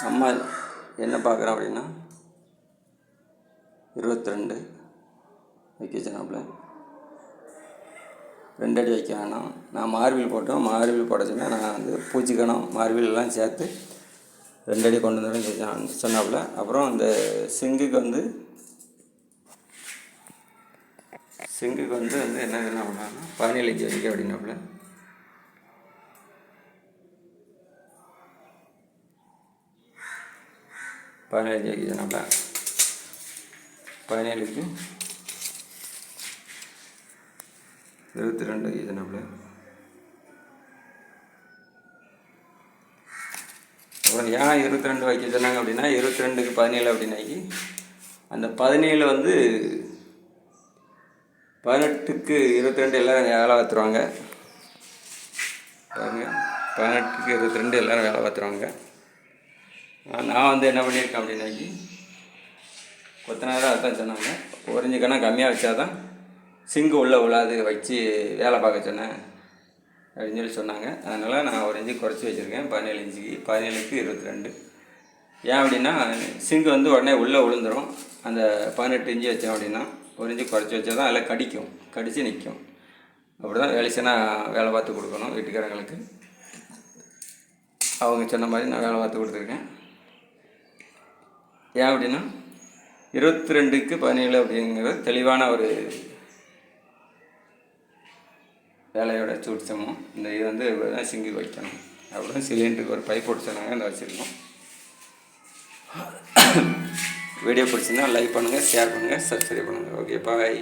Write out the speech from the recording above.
அம்மா என்ன பார்க்குறோம் அப்படின்னா 22 வைக்க சொன்னாப்புல. 2 அடி வைக்க வேணாம், நான் மார்பிள் போட்டோம். மார்பிள் போட சொன்னால் நான் வந்து பூச்சிக்கணம் மார்பிள் எல்லாம் சேர்த்து 2 அடி கொண்டு வந்துடும் சொன்னாப்புல. அப்புறம் இந்த சிங்குக்கு வந்து என்ன சொன்னாப்புல, 17 இன்ச்சு வைக்க அப்படின்னாப்புல. 17 இன்ச்சு வைக்க சொன்னாப்புல. 17க்கு 22 வைக்க சொன்னாப்புல. அப்புறம் ஏன் 22 வைக்க சொன்னாங்க அப்படின்னா, 22க்கு 17 அப்படின்னாக்கி அந்த 17 வந்து 18க்கு 22 எல்லோரும் வேலை பார்த்துருவாங்க பாருங்க. 18க்கு 22 எல்லோரும் வேலை பார்த்துருவாங்க. நான் வந்து என்ன பண்ணியிருக்கேன் அப்படின்னாக்கி, கொத்தனாராக அதான் சொன்னாங்க, 1 இன்ச்சு கணம் கம்மியாக வச்சாதான் சிங்கு உள்ளே விழாது வச்சு வேலை பார்க்க சொன்னேன் அப்படின்னு சொல்லி சொன்னாங்க. அதனால் நான் 1 இன்ச்சு குறைச்சி வச்சுருக்கேன். 17 இன்ச்சுக்கு 17க்கு 22. ஏன் அப்படின்னா சிங்கு வந்து உடனே உள்ளே விழுந்துடும். அந்த 18 இன்ச்சு வச்சோம் அப்படின்னா 1 இன்ச்சு குறைச்சி வச்சா தான் அதில் கடித்து நிற்கும். அப்படி தான் வேலைசனாக வேலை பார்த்து கொடுக்கணும் வீட்டுக்காரங்களுக்கு. அவங்க சொன்ன மாதிரி நான் வேலை பார்த்து கொடுத்துருக்கேன். ஏன் அப்படின்னா 22க்கு 17 அப்படிங்கிறது தெளிவான ஒரு வேலையோட சூட்சமும். இந்த இது வந்து தான் சிங்கு வைக்கணும். அப்புறம் சிலிண்டருக்கு ஒரு பைப் போட்டு சொன்னாங்க, அந்த வச்சுருக்கோம். வீடியோ பிடிச்சிருந்தா லைக் பண்ணுங்கள், ஷேர் பண்ணுங்கள், சப்ஸ்கிரைப் பண்ணுங்கள். ஓகே, பாய்.